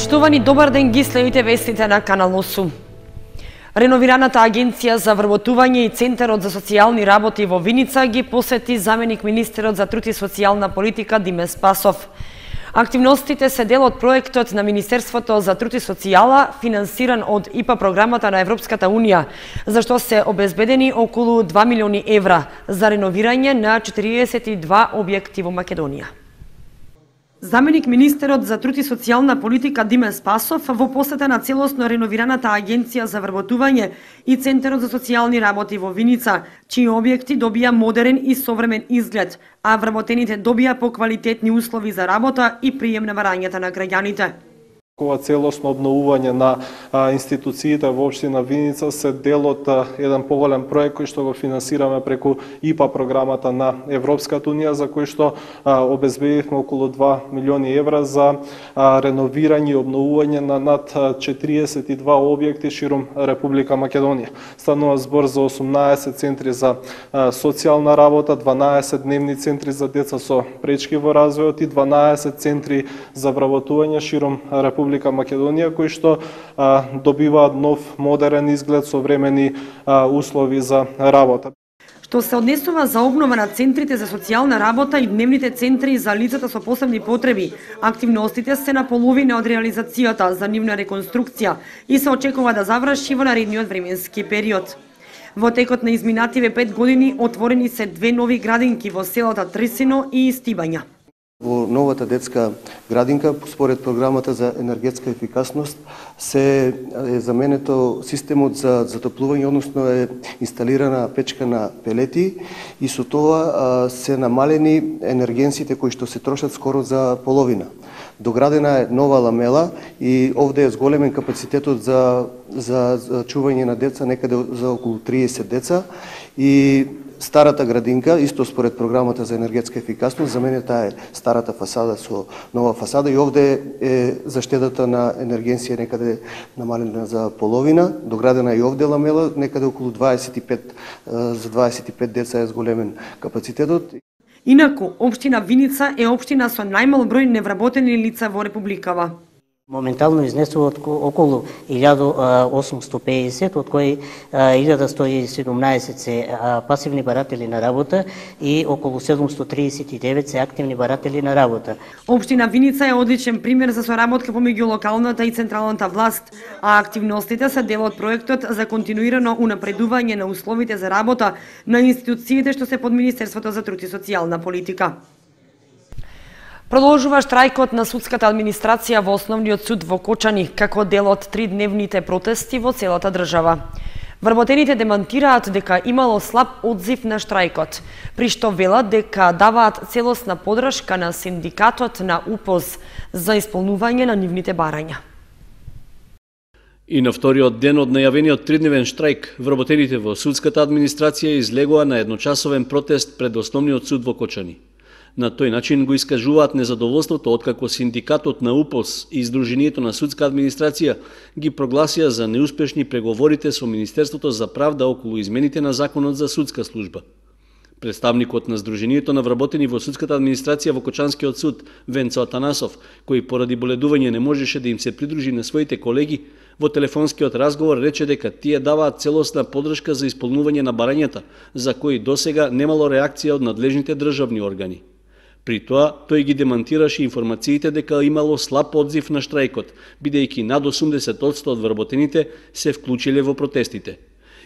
Почитувани, добар ден, ги следите вестите на Канал 8. Реновираната агенција за вработување и Центарот за социјални работи во Виница ги посети заменик министерот за труд и социјална политика Диме Спасов. Активностите се дел од проектот на Министерството за труд и социјала, финансиран од ИПА програмата на Европската Унија, за што се обезбедени околу 2 милиони евра за реновирање на 42 објекти во Македонија. Заменик министерот за труд и социјална политика Диме Спасов во посета на целосно реновираната агенција за вработување и Центарот за социјални работи во Виница, чии објекти добија модерен и современ изглед, а вработените добија поквалитетни услови за работа и прием на барањата на граѓаните. Ова целосно обновување на институциите во општина Виница се дел од еден поголем проект кој што го финансираме преку ИПА програмата на Европската Унија, за кој што обезбедивме околу 2 милиони евра за реновирање и обновување на над 42 објекти ширум Република Македонија. Станува збор за 18 центри за социјална работа, 12 дневни центри за деца со пречки во развојот и 12 центри за вработување ширум Република Македонија, кои што добиваат нов модерен изглед, современи услови за работа. Што се однесува за обнова на центрите за социјална работа и дневните центри за лицата со посебни потреби, активностите се на половина од реализацијата за нивна реконструкција и се очекува да заврши во наредниот временски период. Во текот на изминативе 5 години отворени се 2 нови градинки во селата Трисино и Стибања. Во новата детска градинка, според програмата за енергетска ефикасност, се е заменето системот за затоплување, односно е инсталирана печка на пелети и со тоа се намалени енергенсите кои што се трошат скоро за половина. Доградена е нова ламела и овде е зголемен капацитетот за чување на деца, некаде за околу 30 деца, и старата градинка, исто според програмата за енергетска ефикасност, заменета е старата фасада со нова фасада и овде е заштедата на енергенсија некаде намалена за половина. Доградена и овде ламела, некаде околу 25, за 25 деца е зголемен капацитетот. Инаку, општина Виница е општина со најмал број невработени лица во Републикава. Моментално изнесува околу 1850, од кои 1117 се пасивни баратели на работа и околу 739 се активни баратели на работа. Општина Виница е одличен пример за соработка помеѓу локалната и централната власт, а активностите се дел од проектот за континуирано унапредување на условите за работа на институциите што се под Министерството за труд и социјална политика. Продолжува штрајкот на судската администрација во Основниот суд во Кочани, како дел од 3-дневните протести во целата држава. Вработените демантираат дека имало слаб одзив на штрајкот, при што велат дека даваат целосна поддршка на синдикатот на УПОЗ за исполнување на нивните барања. И на вториот ден од најавениот 3-дневен штрајк, вработените во судската администрација излегоа на едночасовен протест пред Основниот суд во Кочани. На тој начин го искажуваат незадоволството откако синдикатот на УПОС и Издруженијето на судска администрација ги прогласија за неуспешни преговорите со Министерството за правда околу измените на Законот за судска служба. Представникот на Сдруженијето на вработени во судската администрација во Кочанскиот суд, Венцо Атанасов, кој поради боледување не можеше да им се придружи на своите колеги, во телефонскиот разговор рече дека тие даваат целосна поддршка за исполнување на барањата, за кои досега немало реакција од надлежните државни органи. При тоа, тој ги демантираше информациите дека имало слаб одзив на штрајкот, бидејќи над 80% од вработените се вклучиле во протестите.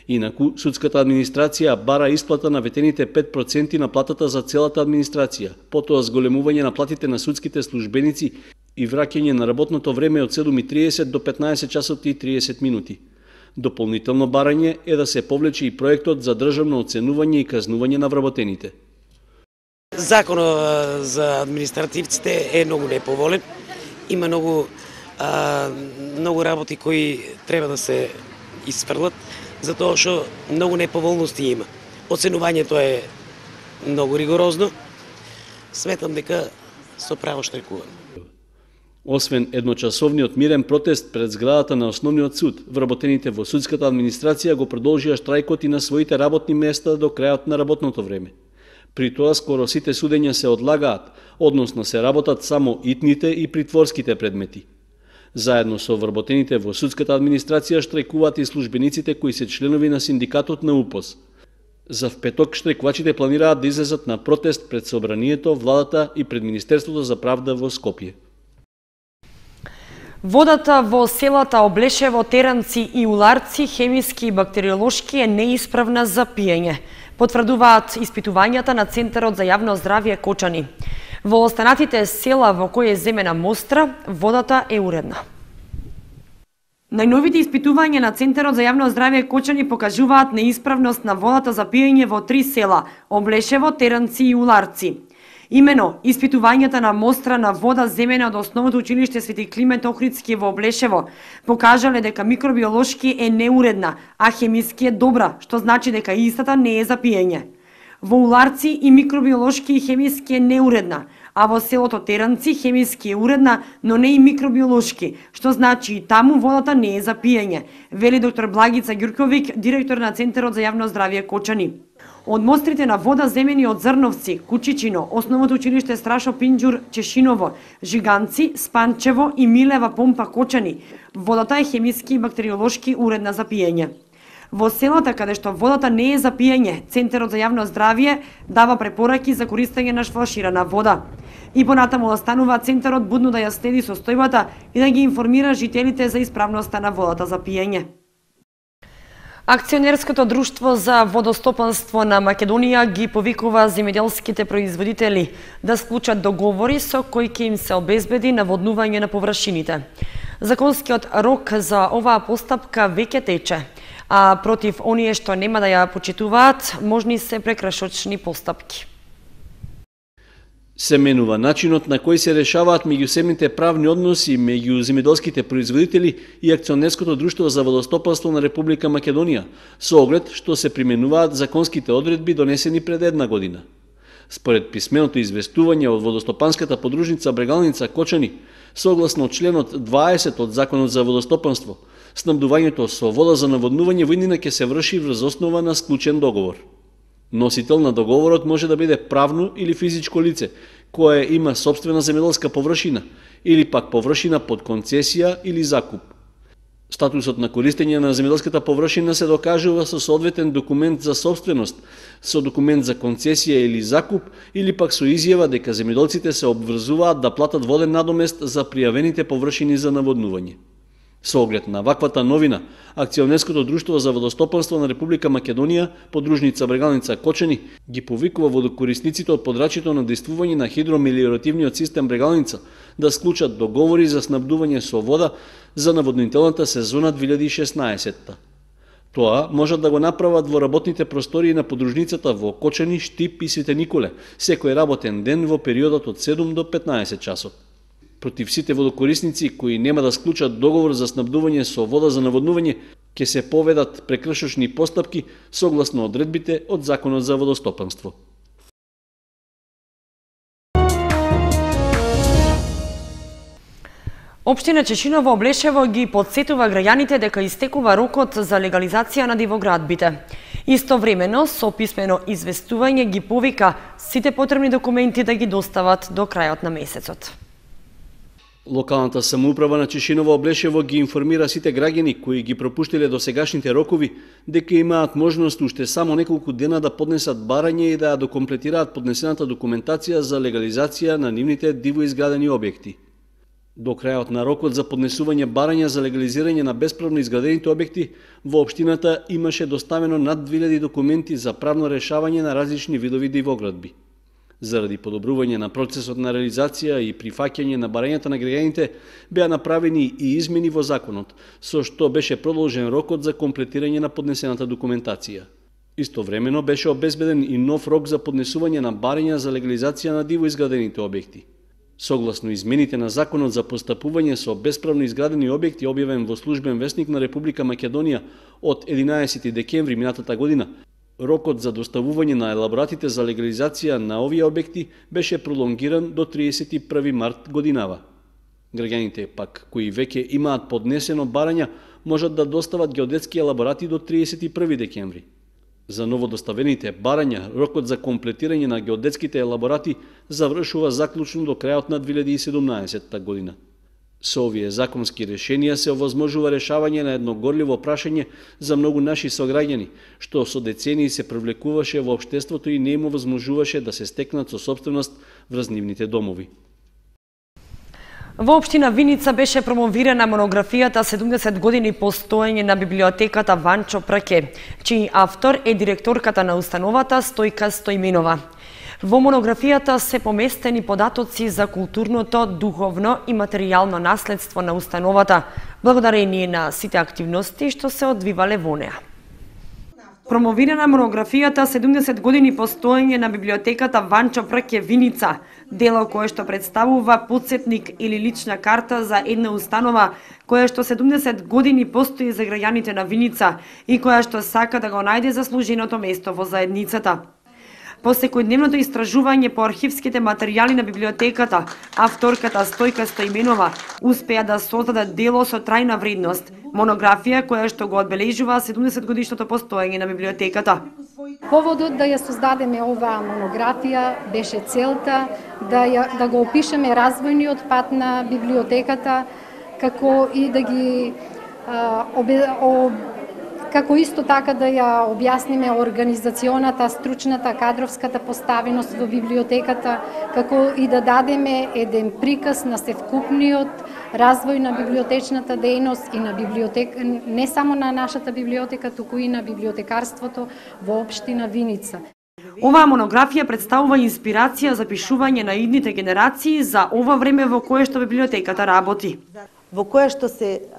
Инаку, судската администрација бара исплата на ветените 5% на платата за целата администрација, потоа зголемување на платите на судските службеници и враќање на работното време од 7:30 до 15 часот и 30 минути. Дополнително барање е да се повлече и проектот за државно оценување и казнување на вработените. Законот за административците е многу неповолен. Има многу работи кои треба да се исфрлат, затоа што многу неповолности има. Оценувањето е многу ригорозно. Сметам дека со право штрајкуваме. Освен едночасовниот мирен протест пред зградата на Основниот суд, вработените во судската администрација го продолжија штрајкот и на своите работни места до крајот на работното време. При тоа скоро сите судења се одлагаат, односно се работат само итните и притворските предмети. Заедно со вработените во судската администрација штрајкуваат и службениците кои се членови на синдикатот на УПОС. За впеток штрајкувачите планираат да излезат на протест пред собранието, владата и пред Министерството за правда во Скопје. Водата во селата Облешево, Теранци и Уларци, хемиски и бактериолошки, е неисправна за пиење, потврдуваат испитувањата на Центарот за јавно здравје Кочани. Во останатите села во кои е земена мостра, водата е уредна. Најновите испитувања на Центарот за јавно здравје Кочани покажуваат неисправност на водата за пиење во 3 села – Облешево, Теранци и Уларци. Имено, испитувањата на мостра на вода земена од Основното училиште Свети Климент Охридски во Облешево покажале дека микробиолошки е неуредна, а хемиски е добра, што значи дека истата не е за пиење. Во Уларци и микробиолошки и хемиски е неуредна, а во селото Теранци хемиски е уредна, но не и микробиолошки, што значи и таму водата не е за пиење, вели доктор Благица Ѓурковик, директор на Центарот за јавно здравје Кочани. Од мострите на вода земени од Зрновци, Кучичино, Основното училиште Страшо Пинџур, Чешиново, Жиганци, Спанчево и Милева Помпа Кочани, водата е хемиски и бактериолошки уредна за пиење. Во селата каде што водата не е за пиење, Центарот за јавно здравје дава препораки за користење на флаширана вода. И понатаму останува Центарот будно да ја следи состојбата и да ги информира жителите за исправноста на водата за пиење. Акционерското друштво за водостопанство на Македонија ги повикува земјоделските производители да склучат договори со кои ќе им се обезбеди наводнување на површините. Законскиот рок за оваа постапка веќе тече, а против оние што нема да ја почитуваат, можни се прекрашочни постапки. Се менува начинот на кој се решаваат меѓусебните правни односи меѓу земјоделските производители и Акционерското друштво за водостопанство на Република Македонија, со оглед што се применуваат законските одредби донесени пред 1 година. Според писменото известување од водостопанската подружница Брегалница Кочани, согласно членот 20 од Законот за водостопанство, снабдувањето со вода за наводнување во иднина ќе се врши врз основа на склучен договор. Носител на договорот може да биде правно или физичко лице, кое има сопствена земјоделска површина, или пак површина под концесија или закуп. Статусот на користење на земјоделската површина се докажува со соодветен документ за собственост, со документ за концесија или закуп, или пак со изјава дека земјоделците се обврзуваат да платат воден надомест за пријавените површини за наводнување. Со оглед на ваквата новина, Акционерското друштво за водостопанство на Република Македонија, подружница Брегалница Кочани, ги повикува водокорисниците од подрачјето на действување на хидромелиоративниот систем Брегалница да склучат договори за снабдување со вода за наводнителната сезона 2016. Тоа можат да го направат во работните простории на подружницата во Кочани, Штип и Свете Николе, секој работен ден во периодот од 7 до 15 часот. Против сите водокорисници кои нема да склучат договор за снабдување со вода за наводнување, ќе се поведат прекршочни постапки согласно одредбите од Законот за водостопанство. Општина Чешиново Облешево ги подсетува граѓаните дека истекува рокот за легализација на дивоградбите. Истовремено, со писмено известување ги повика сите потребни документи да ги достават до крајот на месецот. Локалната самоуправа на Чешиново Облешево ги информира сите граѓани кои ги пропуштиле досегашните рокови дека имаат можност уште само неколку дена да поднесат барање и да ја докомплетираат поднесената документација за легализација на нивните дивоизградени објекти. До крајот на рокот за поднесување барања за легализирање на бесправно изградените објекти, во општината имаше доставено над 2000 документи за правно решавање на различни видови дивоградби. Заради подобрување на процесот на реализација и прифаќање на барањата на граѓаните, беа направени и измени во законот, со што беше продолжен рокот за комплетирање на поднесената документација. Истовремено беше обезбеден и нов рок за поднесување на барања за легализација на дивоизградените објекти. Согласно измените на Законот за постапување со бесправно изградени објекти, објавен во Службен весник на Република Македонија од 11 декември минатата година, рокот за доставување на елаборатите за легализација на овие објекти беше пролонгиран до 31 март годинава. Граѓаните пак, кои веќе имаат поднесено барања, можат да достават геодетски елаборати до 31 декември. За новодоставените барања, рокот за комплетирање на геодетските елаборати завршува заклучно до крајот на 2017 година. Со овие законски решенија се овозможува решавање на едно горливо прашање за многу наши сограѓани, што со децении се привлекуваше во општеството и не им овозможуваше да се стекнат со сопственост врз нивните домови. Во општина Виница беше промовирана монографијата 70 години постоење на библиотеката Ванчо Праке, чиј автор е директорката на установата Стојка Стојменова. Во монографијата се поместени податоци за културното, духовно и материјално наследство на установата, благодарение на сите активности што се одвивале во неа. Промовирана монографијата 70 години постоење на библиотеката Ванчо Праке Виница, дело кое што представува потсетник или лична карта за една установа која што 70 години постои за граѓаните на Виница и која што сака да го најде заслуженото место во заедницата. По секојдневното истражување по архивските материјали на библиотеката, авторката Стојка Стојменова успеа да создаде дело со трајна вредност, монографија која што го одбележува 70 годишното постоење на библиотеката. Поводот да ја создадеме оваа монографија беше целта да го опишеме развојниот пат на библиотеката, како и да ги како исто така да ја објасниме организационата, стручната, кадровската поставеност во библиотеката, како и да дадеме еден приказ на севкупниот развој на библиотечната дејност и на библиотека, не само на нашата библиотека, туку и на библиотекарството во општина Виница. Оваа монографија представува инспирација за пишување на идните генерации за ова време во кое што библиотеката работи, во која што се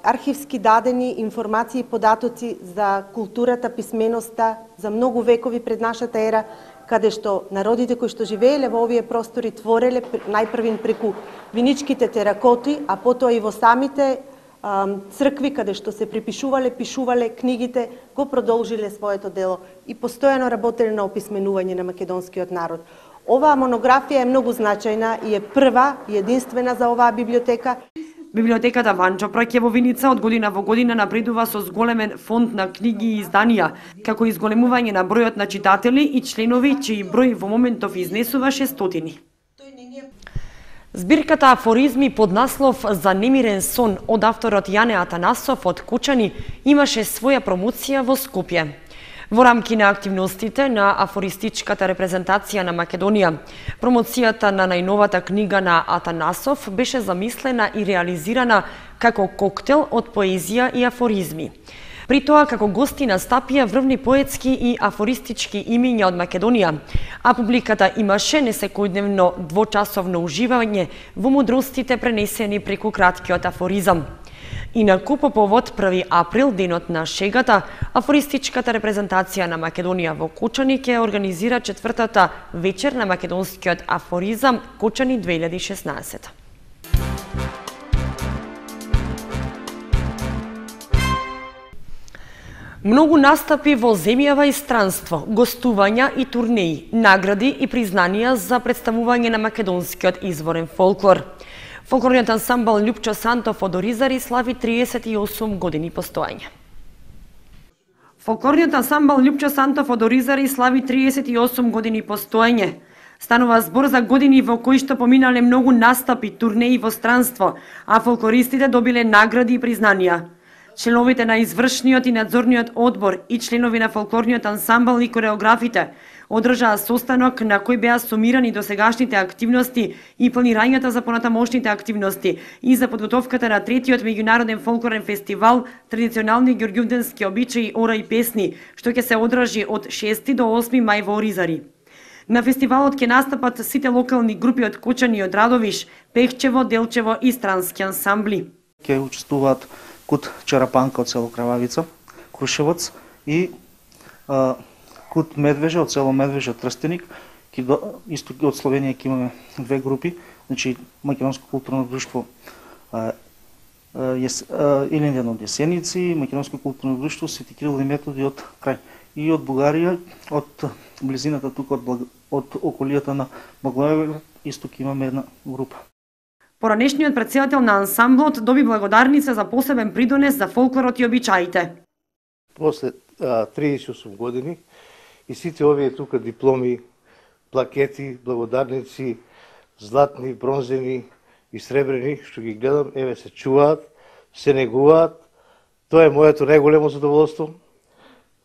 архивски дадени информации и податоци за културата, писменоста за многу векови пред нашата ера, каде што народите кои што живееле во овие простори твореле најпрвин преку виничките теракоти, а потоа и во самите цркви каде што се припишувале, пишувале книгите, го продолжиле своето дело и постојано работеле на описменување на македонскиот народ. Оваа монографија е многу значајна и е прва и единствена за оваа библиотека. Библиотеката Ванчо Праке во Виница од година во година напредува со зголемен фонд на книги и изданија, како и зголемување на бројот на читатели и членови, чиј број во моментов изнесува 600. Збирката афоризми под наслов "За немирен сон" од авторот Јане Атанасов од Кучани имаше своја промоција во Скопје. Во рамки на активностите на афористичката репрезентација на Македонија, промоцијата на најновата книга на Атанасов беше замислена и реализирана како коктел од поезија и афоризми. При тоа како гости настапија врвни поетски и афористички имиња од Македонија, а публиката имаше несекојдневно двочасовно уживање во мудростите пренесени преку краткиот афоризам. Инаку, по повод 1 април, денот на шегата, афористичката репрезентација на Македонија во Кучани ќе организира 4-та вечер на македонскиот афоризам Кучани 2016. Многу настапи во земјава и странство, гостувања и турнеи, награди и признанија за представување на македонскиот изворен фолклор. Фолклорниот ансамбл Љупчо Сантов од Оризари слави 38 години постоење. Фолклорниот ансамбл Љупчо Сантов од Оризари слави 38 години постоење. Станува збор за години во кои што поминале многу настапи, турнеи во странство, а фолклористите добиле награди и признанија. Членовите на извршниот и надзорниот одбор и членови на фолклорниот ансамбл и кореографите одржаа состанок на кој беа сумирани досегашните активности и планирањата за понатамошните активности и за подготовката на 3-тиот меѓународен фолклорен фестивал Традиционални ѓурѓувденски обичаи, ора и песни, што ќе се одржи од 6 до 8 мај во Оризари. На фестивалот ќе настапат сите локални групи од Кучани и од Радовиш, Пехчево, Делчево и странски ансамбли. Ќе учествуваат Кут Чарапанка од село Крававица, Крушевец и Кут Медвежа од село Медвежа, Трстеник. Исто од Словенија ќе имаме две групи, значи Македонско културно друштво Илинден од Јесеници, Македонско културно друштво Свети Кирил и Методи од крај. И од Бугарија, од близината тука од околијата на Благоевград, исто ќе имаме една група. Поранешниот претседател на ансамблот доби благодарница за посебен придонес за фолклорот и обичаите. После 38 години и сите овие тука дипломи, плакети, благодарници, златни, бронзени и сребрени, што ги гледам, еве се чуваат, се негуваат. Тоа е моето најголемо задоволство.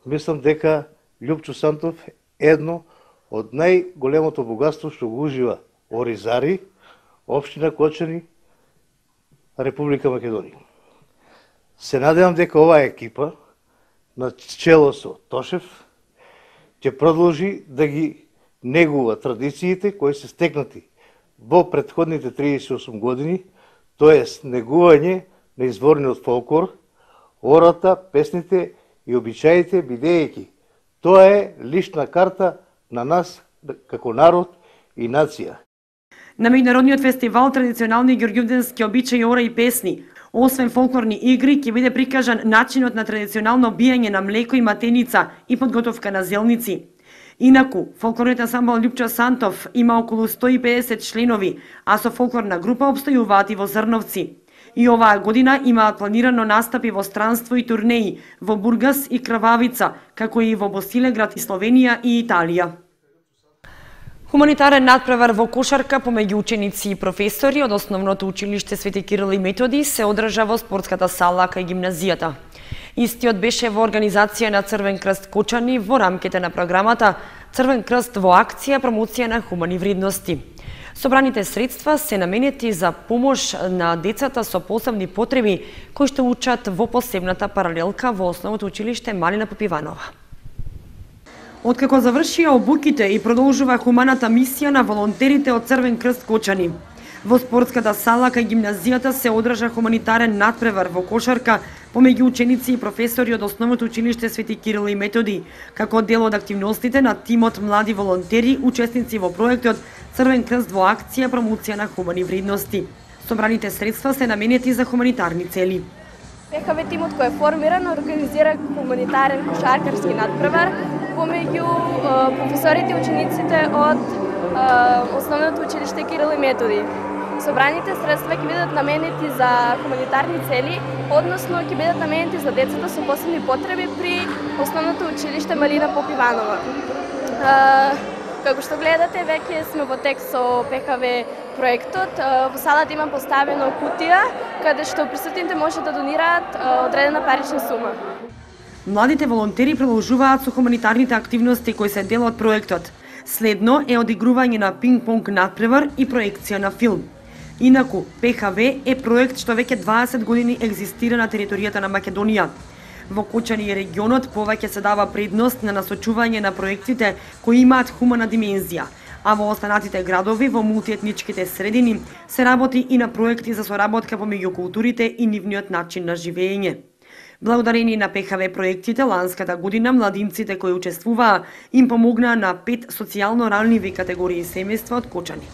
Мислам дека Љупчо Сантов е едно од најголемото богатство што го ужива Оризари, општина Кочани, Република Македонија. Се надевам дека оваа екипа, на чело со Тошев, ќе продолжи да ги негува традициите кои се стекнати во претходните 38 години, тоест негување на изворниот фолклор, ората, песните и обичаите, бидејќи тоа е лична карта на нас како народ и нација. На меѓународниот фестивал традиционални ѓорѓовденски обичаи, ора и песни, освен фолклорни игри, ќе биде прикажан начинот на традиционално биење на млеко и матеница и подготовка на зелници. Инаку, фолклорниот ансамбл Љупчо Сантов има околу 150 членови, а со фолклорна група обстојуваат и во Зрновци. И оваа година имаат планирано настапи во странство и турнеи во Бургас и Крвавица, како и во Босилеград и Словенија и Италија. Хуманитарен надпревар во кошарка помеѓу ученици и професори од Основното училиште Свети Кирил и Методи се одржа во спортската сала кај гимназијата. Истиот беше во организација на Црвен крст Кочани во рамките на програмата Црвен крст во акција промоција на хумани вредности. Собраните средства се наменети за помош на децата со посебни потреби кои што учат во посебната паралелка во Основното училиште Малина Попиванова. Откако завршија обуките и продолжува хуманата мисија на волонтерите од Црвен крст Кочани. Во спортската сала кај гимназијата се одржа хуманитарен надпревар во кошарка помеѓу ученици и професори од Основното училиште Свети Кирил и Методи, како дел од активностите на тимот млади волонтери, учесници во проектот Црвен крст во акција промоција на хумани вредности. Собраните средства се наменети за хуманитарни цели. ПХВ тимот кој е формиран организира хуманитарен кошаркарски надпревар помеѓу професорите и учениците од Основното училиште Кирил и Методи. Собраните средства ќе бидат наменети за хуманитарни цели, односно ќе бидат наменети за децата со посебни потреби при Основното училиште Малина Попиванова. Како што гледате, веќе сме во текст со ПХВ проектот. Во салата има поставено кутија, каде што присутните може да донираат одредена парична сума. Младите волонтери продолжуваат со хуманитарните активности кои се дел од проектот. Следно е одигрување на пинг-понг надпревар и проекција на филм. Инаку, ПХВ е проект што веќе 20 години екзистира на територијата на Македонија. Во Кочани и регионот повеќе се дава предност на насочување на проектите кои имаат хумана димензија, а во останатите градови во мултиетничките средини се работи и на проекти за соработка помеѓу културите и нивниот начин на живење. Благодарение на ПХВ проектите, ланската година младинците кои учествуваа им помогнаа на 5 социјално ранливи категории семејства од Кочани.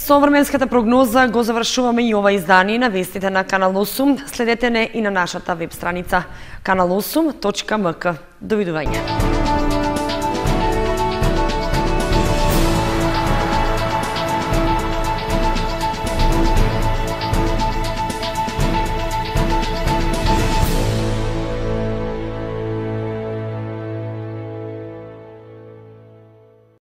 Со временската прогноза го завршуваме и ова издание на вестите на Канал 8. Следете не и на нашата веб страница kanal8.mk. Довидување.